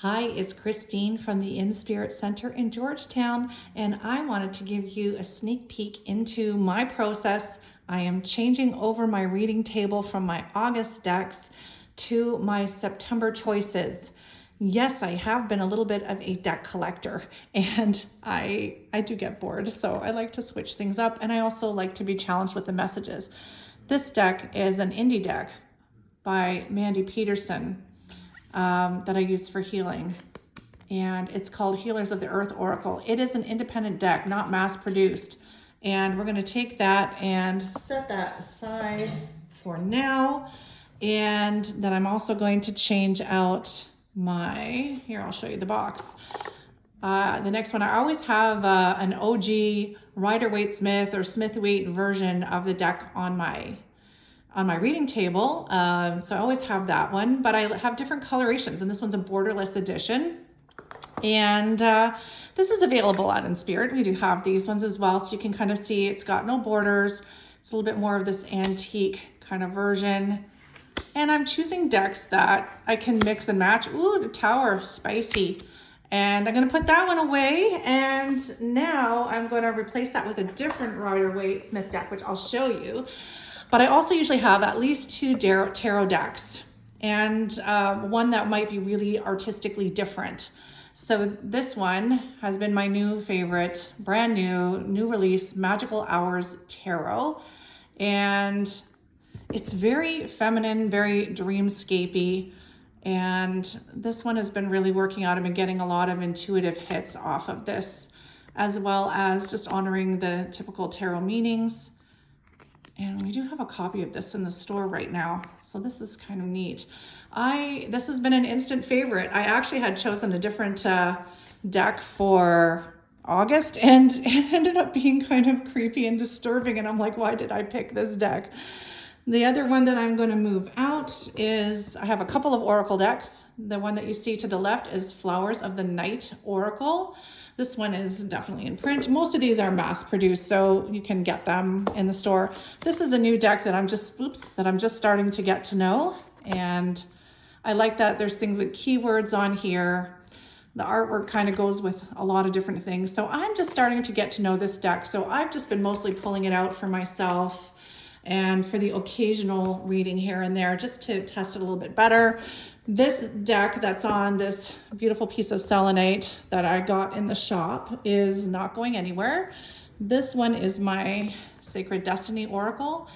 Hi, it's Christine from the In Spirit Center in Georgetown, and I wanted to give you a sneak peek into my process. I am changing over my reading table from my August decks to my September choices. Yes, I have been a little bit of a deck collector, and I do get bored, so I like to switch things up, and I also like to be challenged with the messages. This deck is an indie deck by Mandy Peterson that I use for healing. And it's called Healers of the Earth Oracle. It is an independent deck, not mass produced. And we're going to take that and set that aside for now. And then I'm also going to change out here, I'll show you the box. The next one, I always have an OG Rider-Waite-Smith or Smith-Waite version of the deck on my reading table. So I always have that one, but I have different colorations, and this one's a borderless edition. And this is available at In Spirit. We do have these ones as well, so you can kind of see it's got no borders. It's a little bit more of this antique kind of version. And I'm choosing decks that I can mix and match. Ooh, the Tower, spicy. And I'm going to put that one away. And now I'm going to replace that with a different Rider-Waite-Smith deck, which I'll show you. But I also usually have at least two tarot decks and one that might be really artistically different. So this one has been my new favorite, brand new release, Magical Hours Tarot. And it's very feminine, very dreamscapey. And this one has been really working out. I've been getting a lot of intuitive hits off of this, as well as just honoring the typical tarot meanings. And we do have a copy of this in the store right now. So this is kind of neat. This has been an instant favorite. I actually had chosen a different deck for August, and it ended up being kind of creepy and disturbing. And I'm like, why did I pick this deck? The other one that I'm going to move out is, I have a couple of Oracle decks. The one that you see to the left is Flowers of the Night Oracle. This one is definitely in print. Most of these are mass produced, so you can get them in the store. This is a new deck that I'm just starting to get to know. And I like that there's things with keywords on here. The artwork kind of goes with a lot of different things. So I'm just starting to get to know this deck. So I've just been mostly pulling it out for myself and for the occasional reading here and there, just to test it a little bit better. This deck that's on this beautiful piece of selenite that I got in the shop is not going anywhere. This one is my Sacred Destiny Oracle.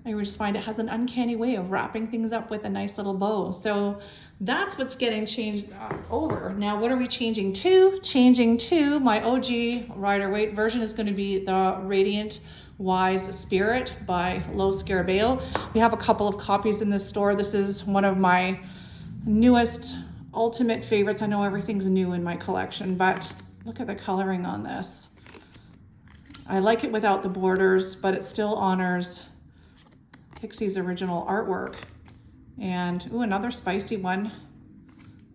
I just find it has an uncanny way of wrapping things up with a nice little bow. So that's what's getting changed over. Now, what are we changing to? Changing to my OG Rider-Waite version is going to be the Radiant Wise Spirit by Lo Scarabeo. We have a couple of copies in this store. This is one of my newest ultimate favorites. I know everything's new in my collection, but look at the coloring on this. I like it without the borders, but it still honors Pixie's original artwork. And ooh, another spicy one.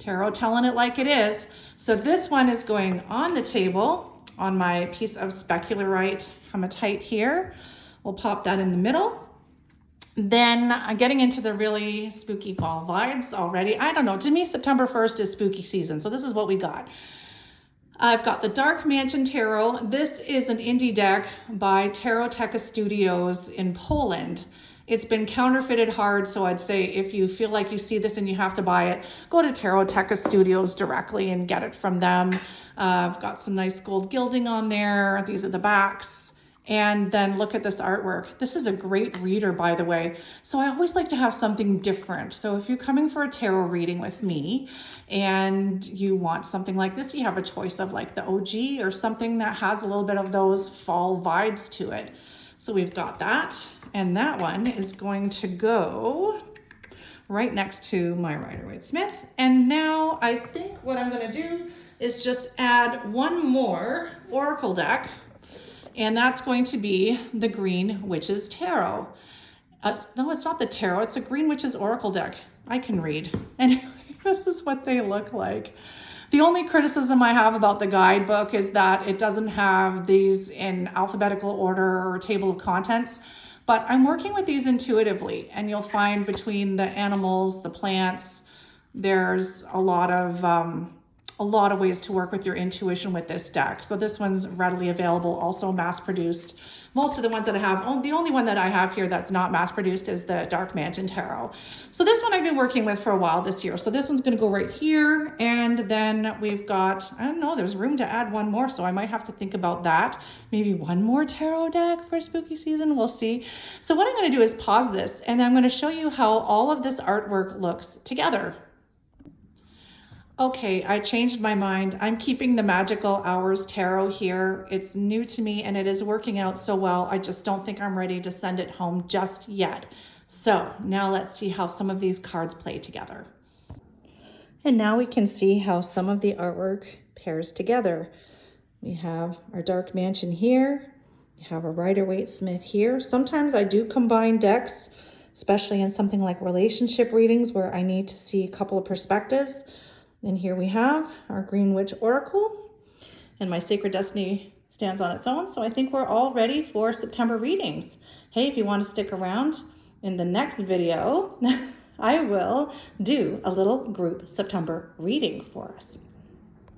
Tarot telling it like it is. So this one is going on the table on my piece of specularite hematite here. We'll pop that in the middle. Then I'm getting into the really spooky fall vibes already. I don't know, to me, September 1st is spooky season. So this is what we got. I've got the Dark Mansion Tarot. This is an indie deck by Taroteka Studios in Poland. It's been counterfeited hard, so I'd say if you feel like you see this and you have to buy it, go to Taroteka Studios directly and get it from them. I've got some nice gold gilding on there. These are the backs. And then look at this artwork. This is a great reader, by the way. So I always like to have something different. So if you're coming for a tarot reading with me and you want something like this, you have a choice of like the OG or something that has a little bit of those fall vibes to it. So we've got that. And that one is going to go right next to my Rider-Waite-Smith. And now I think what I'm going to do is just add one more Oracle deck. And that's going to be the Green Witches Tarot. No, it's not the Tarot. It's a Green Witches Oracle deck. I can read. And this is what they look like. The only criticism I have about the guidebook is that it doesn't have these in alphabetical order or table of contents. But I'm working with these intuitively. And you'll find between the animals, the plants, there's a lot of ways to work with your intuition with this deck. So this one's readily available, also mass produced. Most of the ones that I have, the only one that I have here that's not mass produced is the Dark Mansion Tarot. So this one I've been working with for a while this year. So this one's gonna go right here. And then we've got, I don't know, there's room to add one more. So I might have to think about that. Maybe one more tarot deck for spooky season, we'll see. So what I'm gonna do is pause this and I'm gonna show you how all of this artwork looks together. Okay, I changed my mind. I'm keeping the Magical Hours Tarot here. It's new to me and it is working out so well. I just don't think I'm ready to send it home just yet. So now let's see how some of these cards play together. And now we can see how some of the artwork pairs together. We have our Dark Mansion here. We have a Rider-Waite-Smith here. Sometimes I do combine decks, especially in something like relationship readings where I need to see a couple of perspectives. And here we have our Green Witch Oracle, and my Sacred Destiny stands on its own. So I think we're all ready for September readings. Hey, if you want to stick around, in the next video, I will do a little group September reading for us.